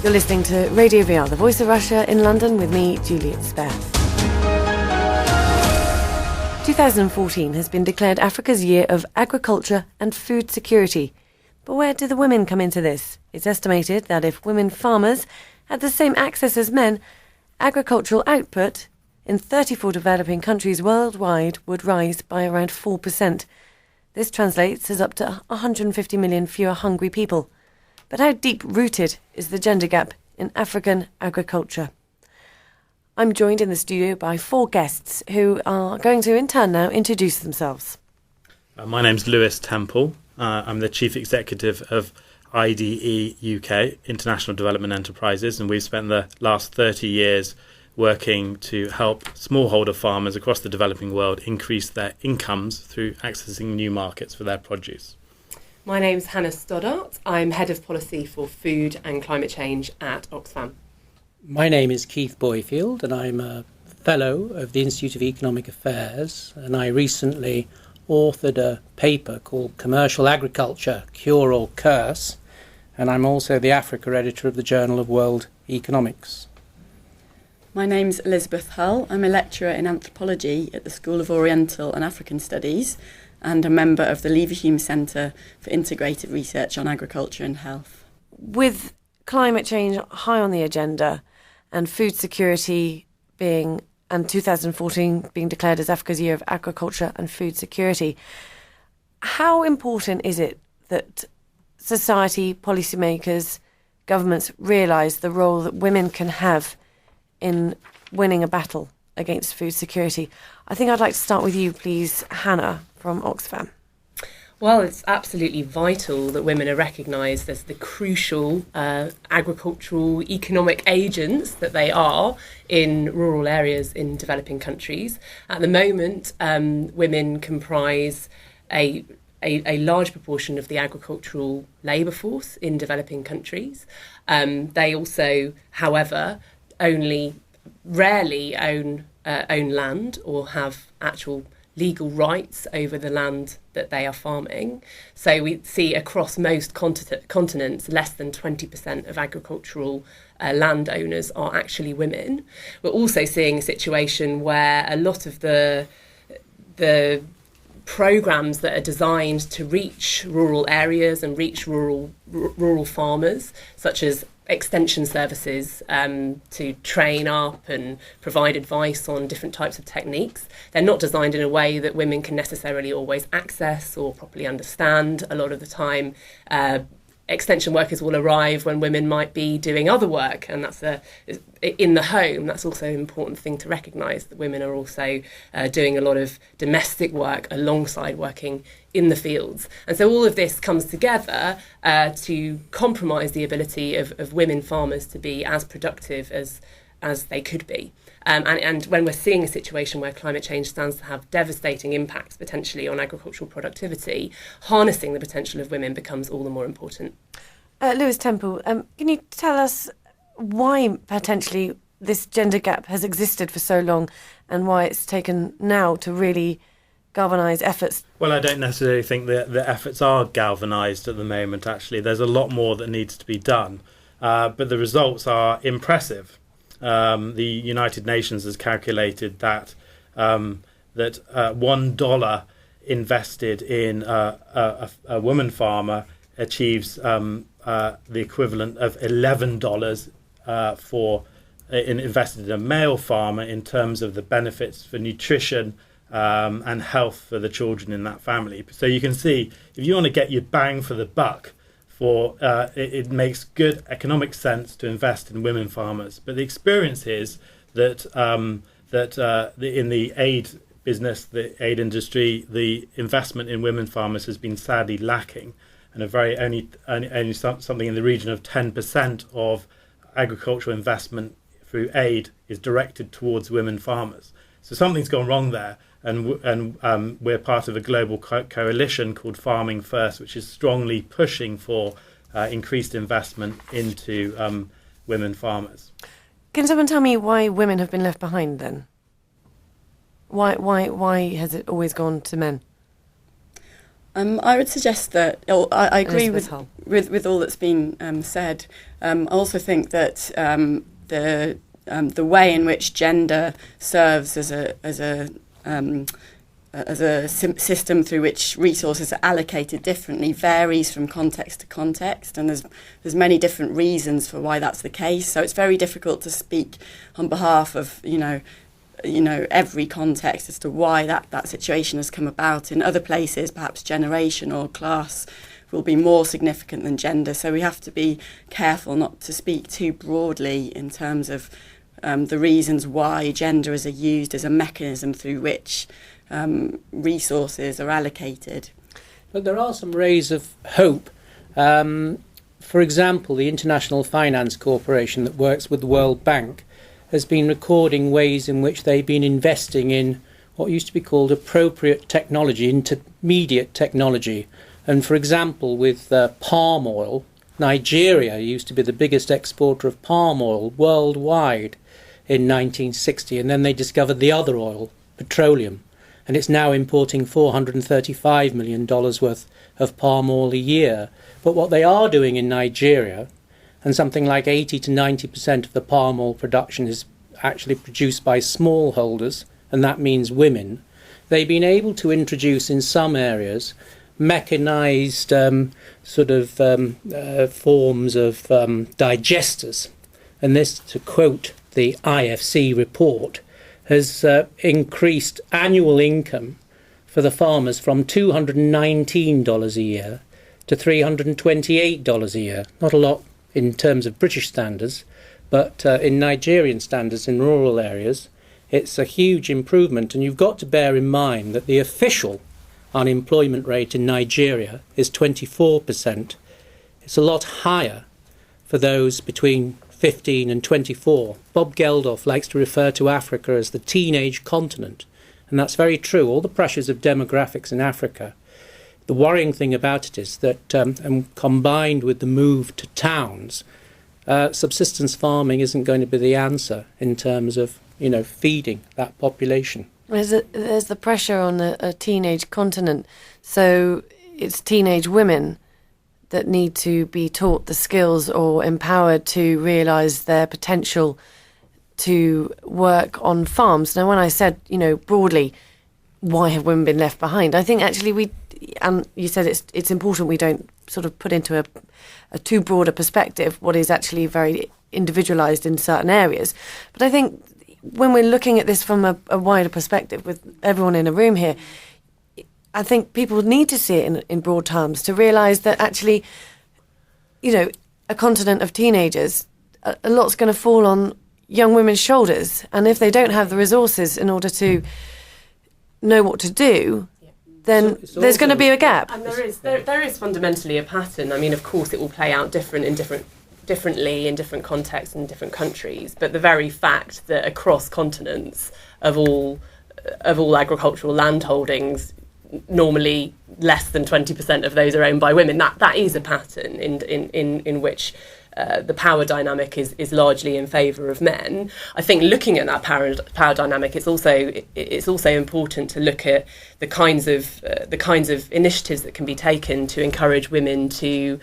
You're listening to Radio VR, the voice of Russia in London, with me, Juliet. 2014 has been declared Africa's Year of Agriculture and Food Security. But where do the women come into this? It's estimated that if women farmers had the same access as men, agricultural output in 34 developing countries worldwide would rise by around 4%. This translates as up to 150 million fewer hungry people. But how deep-rooted is the gender gap in African agriculture? I'm joined in the studio by four guests who are going to, in turn now, introduce themselves. My name's Lewis Temple. I'm the Chief Executive of IDE UK, International Development Enterprises, and we've spent the last 30 years working to help smallholder farmers across the developing world increase their incomes through accessing new markets for their produce. My name's Hannah Stoddart. I'm Head of Policy for Food and Climate Change at Oxfam. My name is Keith Boyfield and I'm a Fellow of the Institute of Economic Affairs, and I recently authored a paper called Commercial Agriculture, Cure or Curse, and I'm also the Africa editor of the Journal of World Economics. My name's Elizabeth Hull. I'm a lecturer in anthropology at the School of Oriental and African Studies and a member of the Leverhulme Centre for Integrated Research on Agriculture and Health. With climate change high on the agenda and food security and 2014 being declared as Africa's Year of Agriculture and Food Security, how important is it that society, policymakers, governments realise the role that women can have in winning a battle against food security? I think I'd like to start with you, please, Hannah, from Oxfam. Well, it's absolutely vital that women are recognised as the crucial agricultural economic agents that they are in rural areas in developing countries. At the moment, women comprise a large proportion of the agricultural labour force in developing countries. They also, however, only rarely own land or have actual legal rights over the land that they are farming. So we see across most continents, less than 20% of agricultural landowners are actually women. We're also seeing a situation where a lot of the programmes that are designed to reach rural areas and reach rural farmers, such as extension services to train up and provide advice on different types of techniques. They're not designed in a way that women can necessarily always access or properly understand. A lot of the time, extension workers will arrive when women might be doing other work, and that's in the home. That's also an important thing to recognise, that women are also doing a lot of domestic work alongside working in the fields. And so all of this comes together to compromise the ability of women farmers to be as productive as they could be. And when we're seeing a situation where climate change stands to have devastating impacts potentially on agricultural productivity, harnessing the potential of women becomes all the more important. Lewis Temple, can you tell us why potentially this gender gap has existed for so long and why it's taken now to really galvanise efforts? Well, I don't necessarily think that the efforts are galvanised at the moment, actually. There's a lot more that needs to be done, but the results are impressive. The United Nations has calculated that $1 invested in a woman farmer achieves the equivalent of $11 invested in a male farmer in terms of the benefits for nutrition and health for the children in that family. So you can see, if you want to get your bang for the buck, it makes good economic sense to invest in women farmers. But the experience is that in the aid business, the aid industry, the investment in women farmers has been sadly lacking, and only something in the region of 10% of agricultural investment through aid is directed towards women farmers. So something's gone wrong there. And we're part of a global coalition called Farming First, which is strongly pushing for increased investment into women farmers. Can someone tell me why women have been left behind then? Why has it always gone to men? I would suggest that I agree Elizabeth with all that's been said. I also think that the way in which gender serves as a system through which resources are allocated differently varies from context to context, and there's many different reasons for why that's the case. So it's very difficult to speak on behalf of every context as to why that situation has come about. In other places, perhaps generation or class will be more significant than gender. So we have to be careful not to speak too broadly in terms of the reasons why gender is used as a mechanism through which resources are allocated. But there are some rays of hope. For example, the International Finance Corporation that works with the World Bank has been recording ways in which they've been investing in what used to be called appropriate technology, intermediate technology. And for example, with palm oil, Nigeria used to be the biggest exporter of palm oil worldwide in 1960, and then they discovered the other oil, petroleum, and it's now importing $435 million worth of palm oil a year. But what they are doing in Nigeria, and something like 80 to 90% of the palm oil production is actually produced by smallholders, and that means women, they've been able to introduce in some areas mechanised forms of digesters. And this, to quote the IFC report, has increased annual income for the farmers from $219 a year to $328 a year. Not a lot in terms of British standards, but in Nigerian standards in rural areas, it's a huge improvement. And you've got to bear in mind that the official unemployment rate in Nigeria is 24%. It's a lot higher for those between 15 and 24. Bob Geldof likes to refer to Africa as the teenage continent, and that's very true. All the pressures of demographics in Africa. The worrying thing about it is that, and combined with the move to towns, subsistence farming isn't going to be the answer in terms of, feeding that population. There's the pressure on a teenage continent, so it's teenage women that need to be taught the skills or empowered to realise their potential to work on farms. Now, when I said, broadly, why have women been left behind? I think actually and you said it's important we don't sort of put into a too broad a perspective what is actually very individualised in certain areas. But I think when we're looking at this from a wider perspective with everyone in a room here, I think people need to see it in broad terms to realise that actually, a continent of teenagers, a lot's going to fall on young women's shoulders. And if they don't have the resources in order to know what to do, then there's going to be a gap. And there is fundamentally a pattern. I mean, of course, it will play out differently in different contexts and different countries. But the very fact that across continents of all agricultural land holdings, normally less than 20% of those are owned by women. That is a pattern in which the power dynamic is largely in favour of men. I think looking at that power dynamic, it's also important to look at the kinds of initiatives that can be taken to encourage women to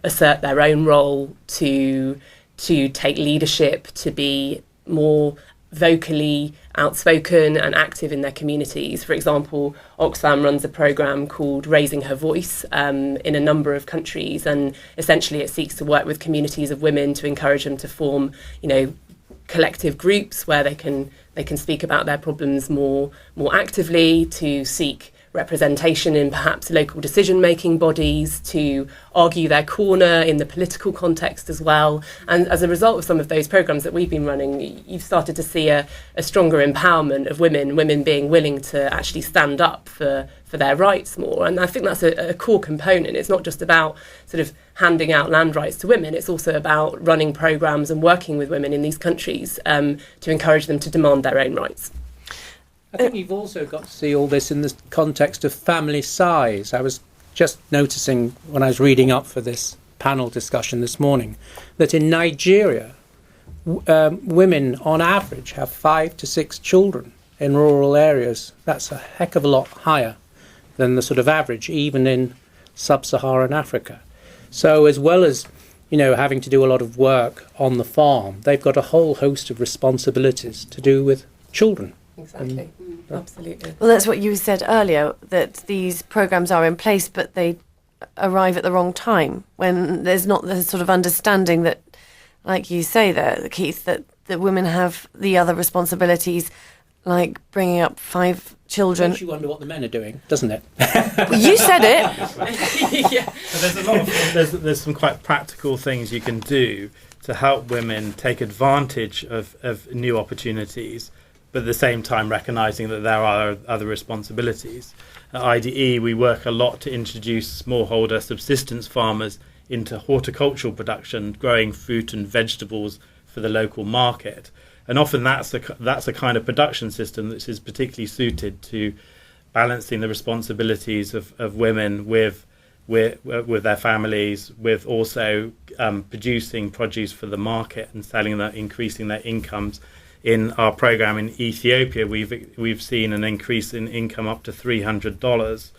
assert their own role, to take leadership, to be more vocally outspoken and active in their communities. For example, Oxfam runs a programme called Raising Her Voice in a number of countries, and essentially it seeks to work with communities of women to encourage them to form, collective groups where they can speak about their problems more actively, to seek representation in perhaps local decision-making bodies, to argue their corner in the political context as well. And as a result of some of those programmes that we've been running, you've started to see a stronger empowerment of women being willing to actually stand up for their rights more. And I think that's a core component. It's not just about sort of handing out land rights to women, it's also about running programmes and working with women in these countries to encourage them to demand their own rights. I think you've also got to see all this in the context of family size. I was just noticing when I was reading up for this panel discussion this morning that in Nigeria, women on average have 5 to 6 children in rural areas. That's a heck of a lot higher than the sort of average, even in sub-Saharan Africa. So as well as, having to do a lot of work on the farm, they've got a whole host of responsibilities to do with children. Exactly. Absolutely. Well, that's what you said earlier, that these programmes are in place, but they arrive at the wrong time, when there's not the sort of understanding that, like you say there, Keith, that women have the other responsibilities, like bringing up 5 children. Makes you wonder what the men are doing, doesn't it? Well, you said it. Yeah. So there's some quite practical things you can do to help women take advantage of new opportunities, but at the same time recognising that there are other responsibilities. At IDE, we work a lot to introduce smallholder subsistence farmers into horticultural production, growing fruit and vegetables for the local market. And often that's a kind of production system that is particularly suited to balancing the responsibilities of women with their families, with also producing produce for the market and selling that, increasing their incomes. In our program in Ethiopia, we've seen an increase in income up to $300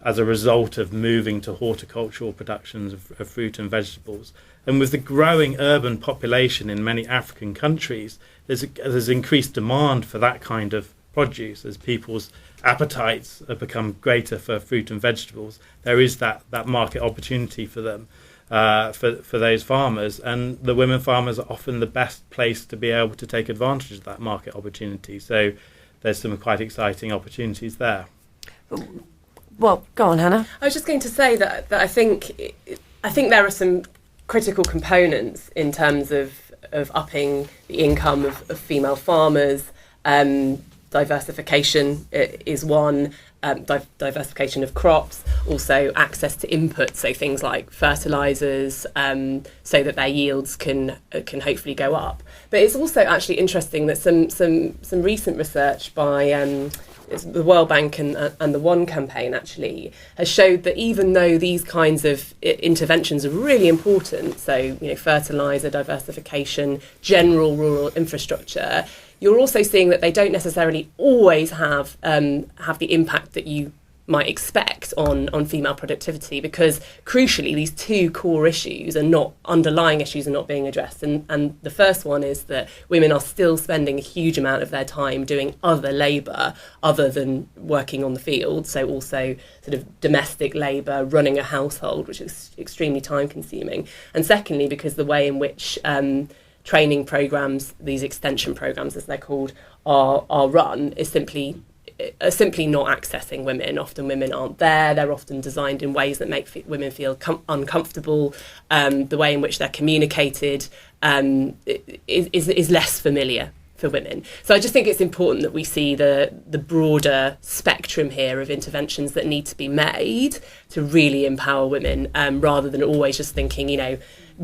as a result of moving to horticultural productions of fruit and vegetables. And with the growing urban population in many African countries, there's increased demand for that kind of produce as people's appetites have become greater for fruit and vegetables. There is that market opportunity for them, for those farmers, and the women farmers are often the best place to be able to take advantage of that market opportunity. So there's some quite exciting opportunities there. Well, go on, Hannah. I was just going to say that I think there are some critical components in terms of upping the income of female farmers. Diversification is one. Diversification of crops, also access to inputs, so things like fertilisers, so that their yields can hopefully go up. But it's also actually interesting that some recent research by the World Bank and the One campaign actually has showed that even though these kinds of interventions are really important, so fertiliser, diversification, general rural infrastructure, you're also seeing that they don't necessarily always have the impact that you might expect on female productivity, because crucially these two core issues are not underlying issues are not being addressed. And the first one is that women are still spending a huge amount of their time doing other labour other than working on the field, so also sort of domestic labour, running a household, which is extremely time consuming. And secondly, because the way in which training programmes, these extension programmes as they're called, are run is simply not accessing women. Often women aren't there. They're often designed in ways that make women feel uncomfortable. The way in which they're communicated is less familiar for women. So I just think it's important that we see the broader spectrum here of interventions that need to be made to really empower women, rather than always just thinking,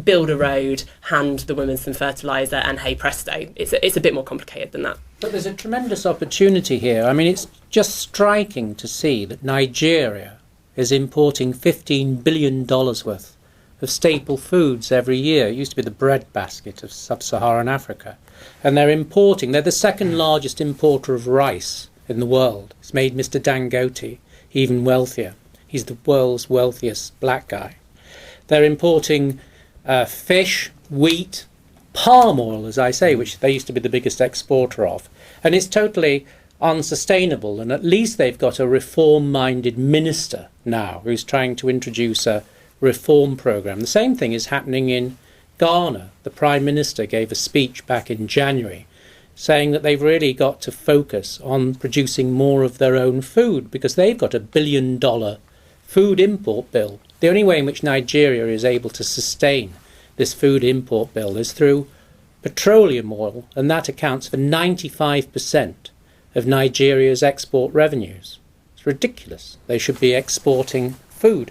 build a road, hand the women some fertiliser, and hey presto. It's a bit more complicated than that. But there's a tremendous opportunity here. I mean, it's just striking to see that Nigeria is importing $15 billion worth of staple foods every year. It used to be the breadbasket of sub-Saharan Africa. And they're the second largest importer of rice in the world. It's made Mr. Dangote even wealthier. He's the world's wealthiest black guy. They're importing fish, wheat, palm oil, as I say, which they used to be the biggest exporter of. And it's totally unsustainable. And at least they've got a reform-minded minister now who's trying to introduce a reform programme. The same thing is happening in Ghana. The Prime Minister gave a speech back in January saying that they've really got to focus on producing more of their own food because they've got $1 billion food import bill. The only way in which Nigeria is able to sustain this food import bill is through petroleum oil, and that accounts for 95% of Nigeria's export revenues. It's ridiculous. They should be exporting food.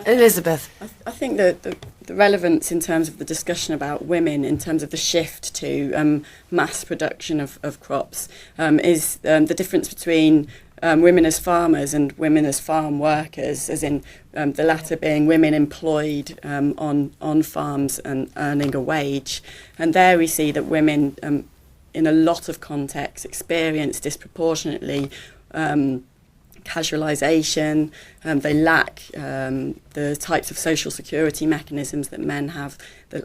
Elizabeth. I think that the relevance in terms of the discussion about women, in terms of the shift to mass production of crops, is the difference between women as farmers and women as farm workers, as in the latter being women employed on farms and earning a wage. And there we see that women, in a lot of contexts, experience disproportionately casualisation. They lack the types of social security mechanisms that men have.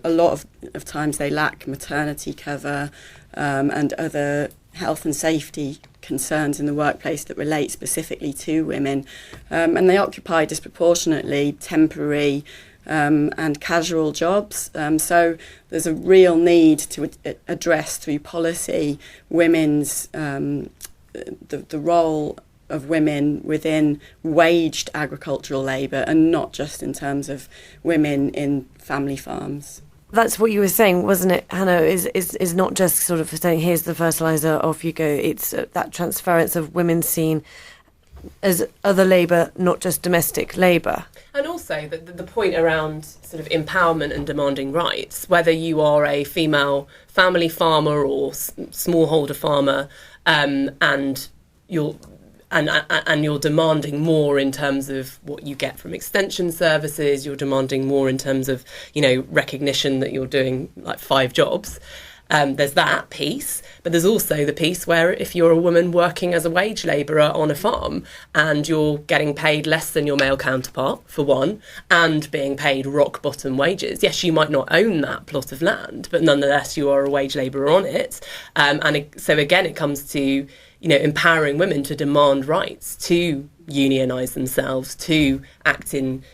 A lot of times they lack maternity cover and other health and safety concerns in the workplace that relate specifically to women. And they occupy disproportionately temporary and casual jobs. So there's a real need to address through policy women's the role of women within waged agricultural labour, and not just in terms of women in family farms. That's what you were saying, wasn't it, Hannah? Is not just sort of saying, here's the fertiliser, off you go. It's that transference of women seen as other labour, not just domestic labour. And also the point around sort of empowerment and demanding rights, whether you are a female family farmer or smallholder farmer, and you're demanding more in terms of what you get from extension services, you're demanding more in terms of, recognition that you're doing like 5 jobs. There's that piece, but there's also the piece where if you're a woman working as a wage labourer on a farm and you're getting paid less than your male counterpart, for one, and being paid rock bottom wages, yes, you might not own that plot of land, but nonetheless you are a wage labourer on it. So again, it comes to, empowering women to demand rights, to unionise themselves, to act in,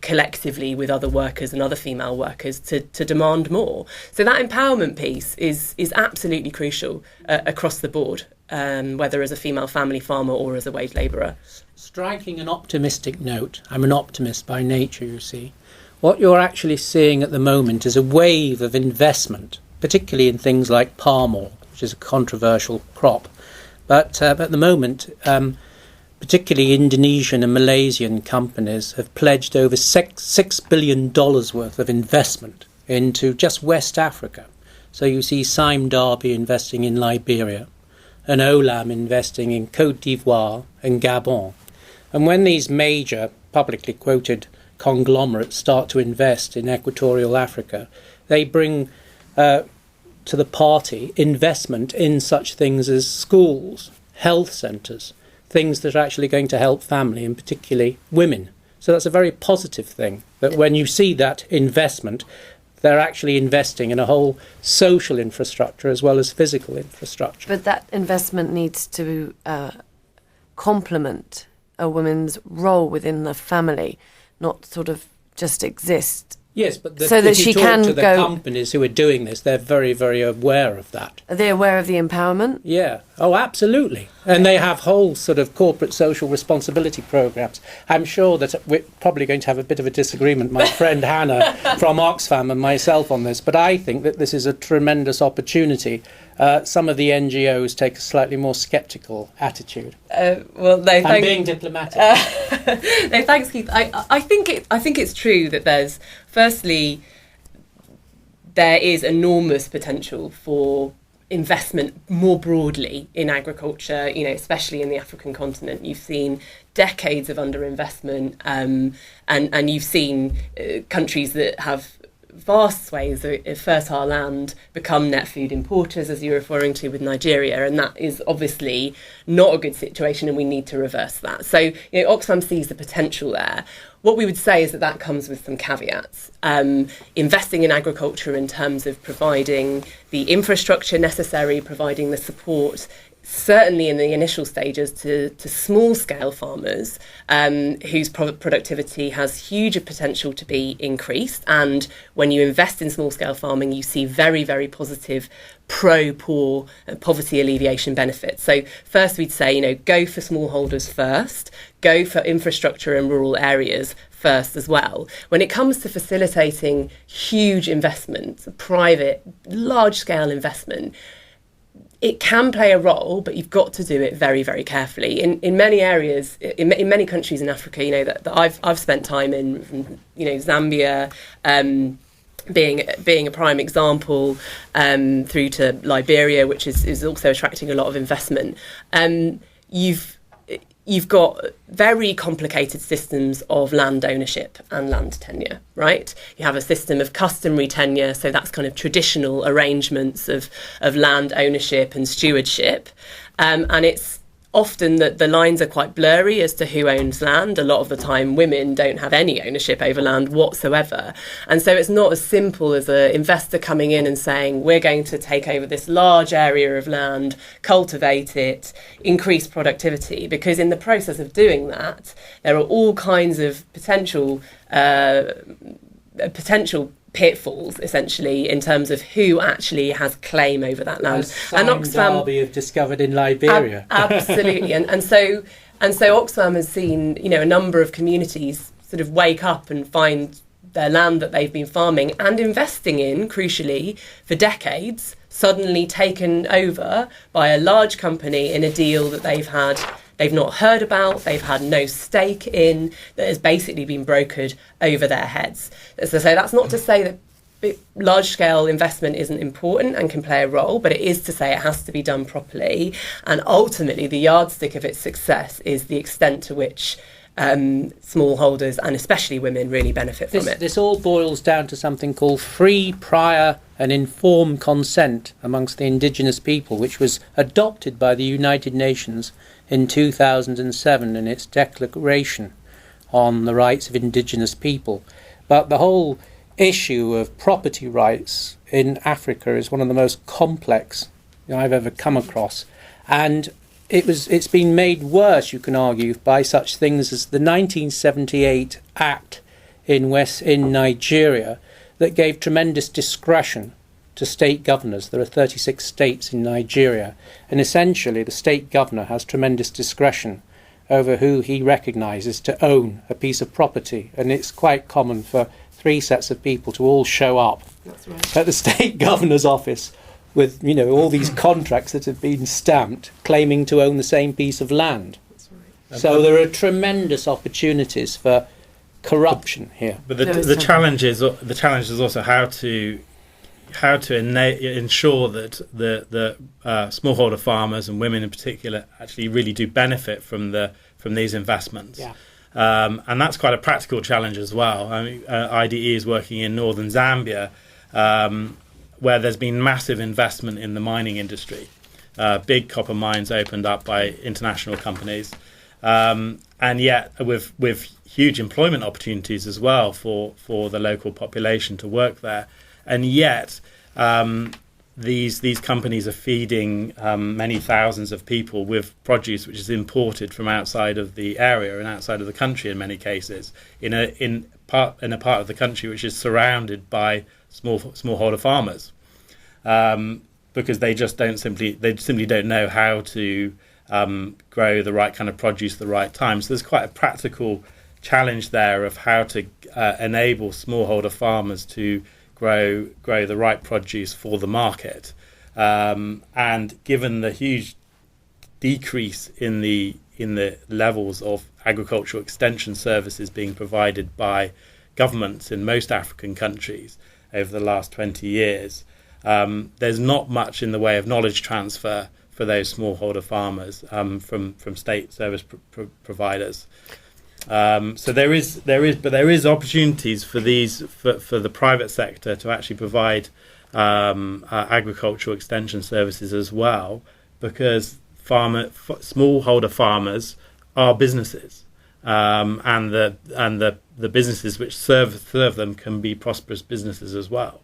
collectively with other workers and other female workers to demand more. So that empowerment piece is absolutely crucial across the board, whether as a female family farmer or as a wage labourer. Striking an optimistic note, I'm an optimist by nature, you see. What you're actually seeing at the moment is a wave of investment, particularly in things like palm oil, which is a controversial crop. But at the moment, particularly Indonesian and Malaysian companies have pledged over $6 billion worth of investment into just West Africa. So you see Sime Darby investing in Liberia and Olam investing in Côte d'Ivoire and Gabon. And when these major publicly quoted conglomerates start to invest in equatorial Africa, they bring to the party investment in such things as schools, health centres, things that are actually going to help family and particularly women. So that's a very positive thing, that when you see that investment, they're actually investing in a whole social infrastructure as well as physical infrastructure. But that investment needs to complement a woman's role within the family, not sort of just exist. Yes, but so that if you she talk can to the go, companies who are doing this, they're very, very aware of that. Are they aware of the empowerment? Yeah. Oh, absolutely. And they have whole sort of corporate social responsibility programs. I'm sure that we're probably going to have a bit of a disagreement, my friend Hannah from Oxfam and myself on this, but I think that this is a tremendous opportunity. Some of the NGOs take a slightly more sceptical attitude. I'm being diplomatic. No, thanks, Keith. I think it's true that there's, firstly, there is enormous potential for investment more broadly in agriculture, especially in the African continent. You've seen decades of underinvestment, and you've seen countries that have vast swathes of fertile land become net food importers, as you're referring to with Nigeria, and that is obviously not a good situation, and we need to reverse that. So, Oxfam sees the potential there. What we would say is that comes with some caveats. Investing in agriculture in terms of providing the infrastructure necessary, providing the support, certainly in the initial stages, to small-scale farmers whose productivity has huge potential to be increased. And when you invest in small-scale farming, you see very, very positive pro-poor poverty alleviation benefits. So first we'd say, go for smallholders first, go for infrastructure in rural areas first as well. When it comes to facilitating huge investments, private, large-scale investment, it can play a role, but you've got to do it very, very carefully. In many areas, in many countries in Africa, that I've spent time in, Zambia, being a prime example, through to Liberia, which is also attracting a lot of investment. You've got very complicated systems of land ownership and land tenure, right? You have a system of customary tenure, so that's kind of traditional arrangements of land ownership and stewardship. And it's often the lines are quite blurry as to who owns land. A lot of the time, women don't have any ownership over land whatsoever. And so it's not as simple as an investor coming in and saying, we're going to take over this large area of land, cultivate it, increase productivity, because in the process of doing that, there are all kinds of potential pitfalls, essentially, in terms of who actually has claim over that land. And Oxfam Derby have discovered in Liberia. Absolutely, and so Oxfam has seen, a number of communities sort of wake up and find their land that they've been farming and investing in, crucially, for decades, suddenly taken over by a large company in a deal that they've not heard about, they've had no stake in, that has basically been brokered over their heads. So that's not to say that large-scale investment isn't important and can play a role, but it is to say it has to be done properly. And ultimately, the yardstick of its success is the extent to which smallholders, and especially women, really benefit from it. This all boils down to something called free, prior and informed consent amongst the indigenous people, which was adopted by the United Nations in 2007 in its Declaration on the Rights of Indigenous People. But the whole issue of property rights in Africa is one of the most complex I've ever come across. And it's been made worse, you can argue, by such things as the 1978 Act in Nigeria that gave tremendous discretion to state governors. There are 36 states in Nigeria, and essentially the state governor has tremendous discretion over who he recognises to own a piece of property, and it's quite common for 3 sets of people to all show up at the state governor's office with all these contracts that have been stamped claiming to own the same piece of land. So there are tremendous opportunities for corruption here. But the challenge is also how to ensure that the smallholder farmers and women in particular actually really do benefit from these investments. Yeah. And that's quite a practical challenge as well. I mean, IDE is working in northern Zambia, where there's been massive investment in the mining industry. Big copper mines opened up by international companies, and yet with huge employment opportunities as well for the local population to work there. And yet these companies are feeding many thousands of people with produce which is imported from outside of the area and outside of the country in many cases, in a part of the country which is surrounded by smallholder farmers, because they simply don't know how to grow the right kind of produce at the right time. So there's quite a practical challenge there of how to enable smallholder farmers to grow the right produce for the market. And given the huge decrease in the levels of agricultural extension services being provided by governments in most African countries over the last 20 years, there's not much in the way of knowledge transfer for those smallholder farmers from state service providers. So there is opportunities for the private sector to actually provide agricultural extension services as well, because smallholder farmers are businesses, and the businesses which serve them can be prosperous businesses as well.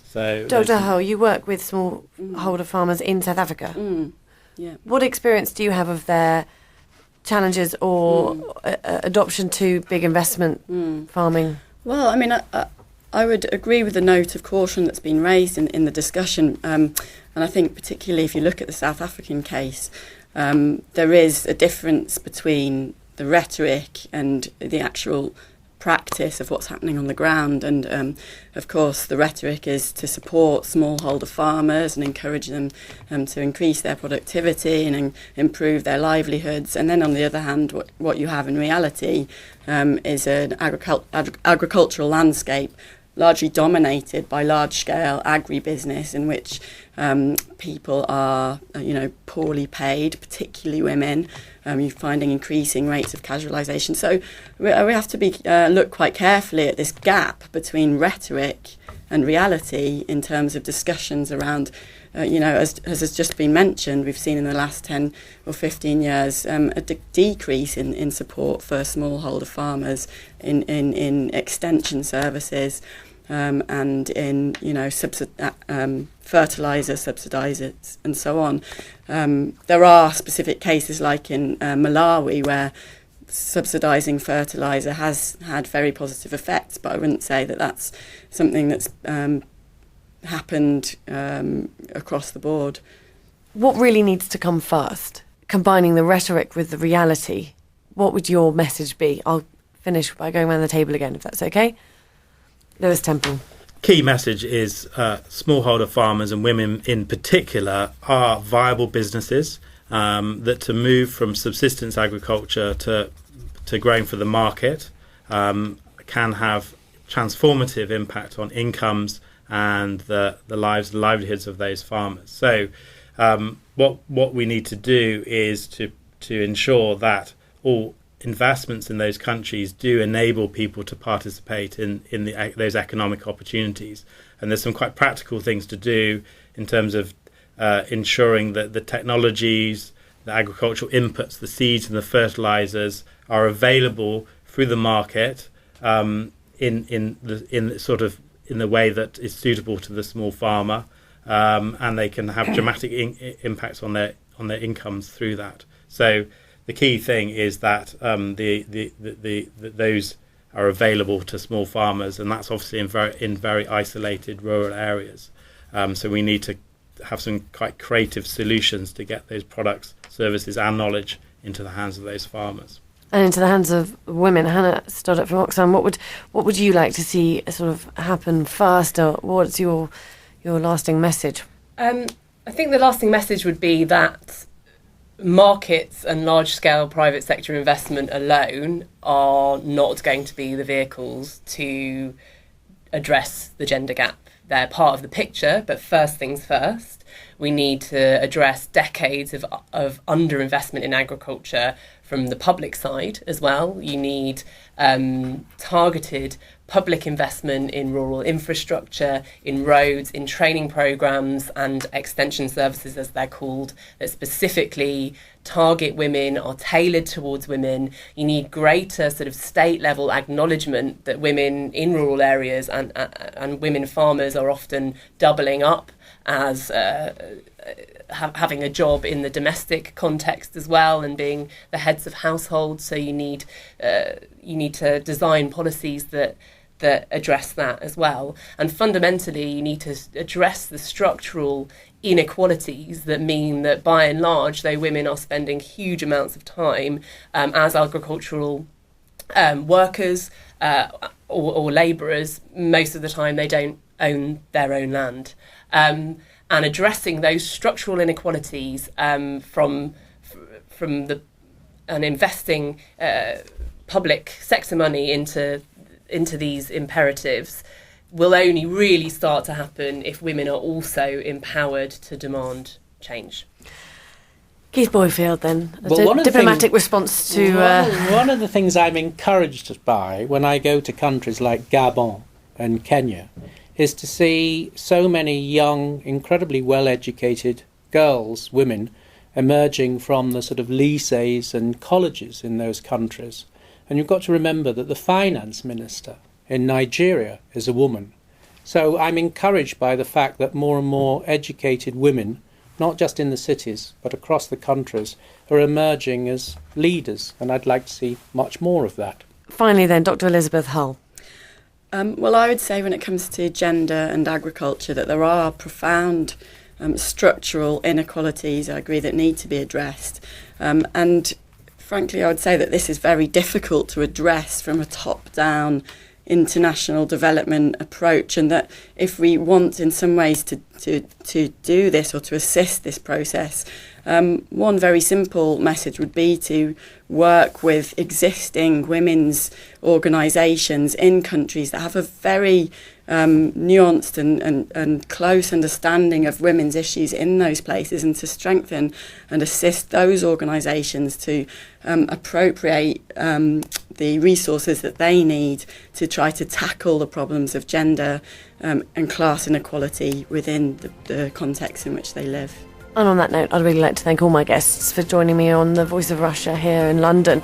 So, Dr. Hull, you work with smallholder farmers in South Africa. Yeah. What experience do you have of their challenges or adoption to big investment farming? Well, I mean, I would agree with the note of caution that's been raised in the discussion. And I think particularly if you look at the South African case, there is a difference between the rhetoric and the actual practice of what's happening on the ground. And of course the rhetoric is to support smallholder farmers and encourage them to increase their productivity and improve their livelihoods. And then on the other hand, what you have in reality is an agricultural landscape largely dominated by large-scale agribusiness in which people are, poorly paid, particularly women. You're finding increasing rates of casualisation. So we have to look quite carefully at this gap between rhetoric and reality in terms of discussions around as has just been mentioned, we've seen in the last 10 or 15 years a decrease in support for smallholder farmers in extension services and in fertiliser subsidisers and so on. There are specific cases like in Malawi where subsidising fertiliser has had very positive effects, but I wouldn't say that that's something that's happened across the board. What really needs to come first? Combining the rhetoric with the reality, what would your message be? I'll finish by going around the table again, if that's okay. Lewis Temple. Key message is smallholder farmers and women in particular are viable businesses, that to move from subsistence agriculture to growing for the market can have transformative impact on incomes and the livelihoods of those farmers. So what we need to do is to ensure that all investments in those countries do enable people to participate in those economic opportunities. And there's some quite practical things to do in terms of ensuring that the technologies, the agricultural inputs, the seeds and the fertilizers are available through the market in the way that is suitable to the small farmer, and they can have dramatic impacts on their incomes through that. So the key thing is that those are available to small farmers, and that's obviously in very isolated rural areas. So we need to have some quite creative solutions to get those products, services, and knowledge into the hands of those farmers. And into the hands of women. Hannah Stoddart from Oxfam, what would you like to see sort of happen first, or what's your lasting message? I think the lasting message would be that markets and large-scale private sector investment alone are not going to be the vehicles to address the gender gap. They're part of the picture, but first things first, we need to address decades of underinvestment in agriculture from the public side as well. You need targeted public investment in rural infrastructure, in roads, in training programmes and extension services, as they're called, that specifically target women, are tailored towards women. You need greater sort of state level acknowledgement that women in rural areas and women farmers are often doubling up as having a job in the domestic context as well, and being the heads of households. So you need to design policies that address that as well. And fundamentally, you need to address the structural inequalities that mean that, by and large, though women are spending huge amounts of time as agricultural workers or labourers, most of the time they don't own their own land. And addressing those structural inequalities from investing public sector money into these imperatives will only really start to happen if women are also empowered to demand change. Keith Boyfield, then, Well, a diplomatic response to... One of the things I'm encouraged by when I go to countries like Gabon and Kenya is to see so many young, incredibly well-educated girls, women, emerging from the sort of lycées and colleges in those countries. And you've got to remember that the finance minister in Nigeria is a woman. So I'm encouraged by the fact that more and more educated women, not just in the cities, but across the countries, are emerging as leaders. And I'd like to see much more of that. Finally then, Dr. Elizabeth Hull. Well, I would say when it comes to gender and agriculture that there are profound structural inequalities, I agree, that need to be addressed. And frankly, I would say that this is very difficult to address from a top-down international development approach, and that if we want in some ways to do this or to assist this process, One very simple message would be to work with existing women's organisations in countries that have a very nuanced and close understanding of women's issues in those places, and to strengthen and assist those organisations to appropriate the resources that they need to try to tackle the problems of gender and class inequality within the context in which they live. And on that note, I'd really like to thank all my guests for joining me on The Voice of Russia here in London.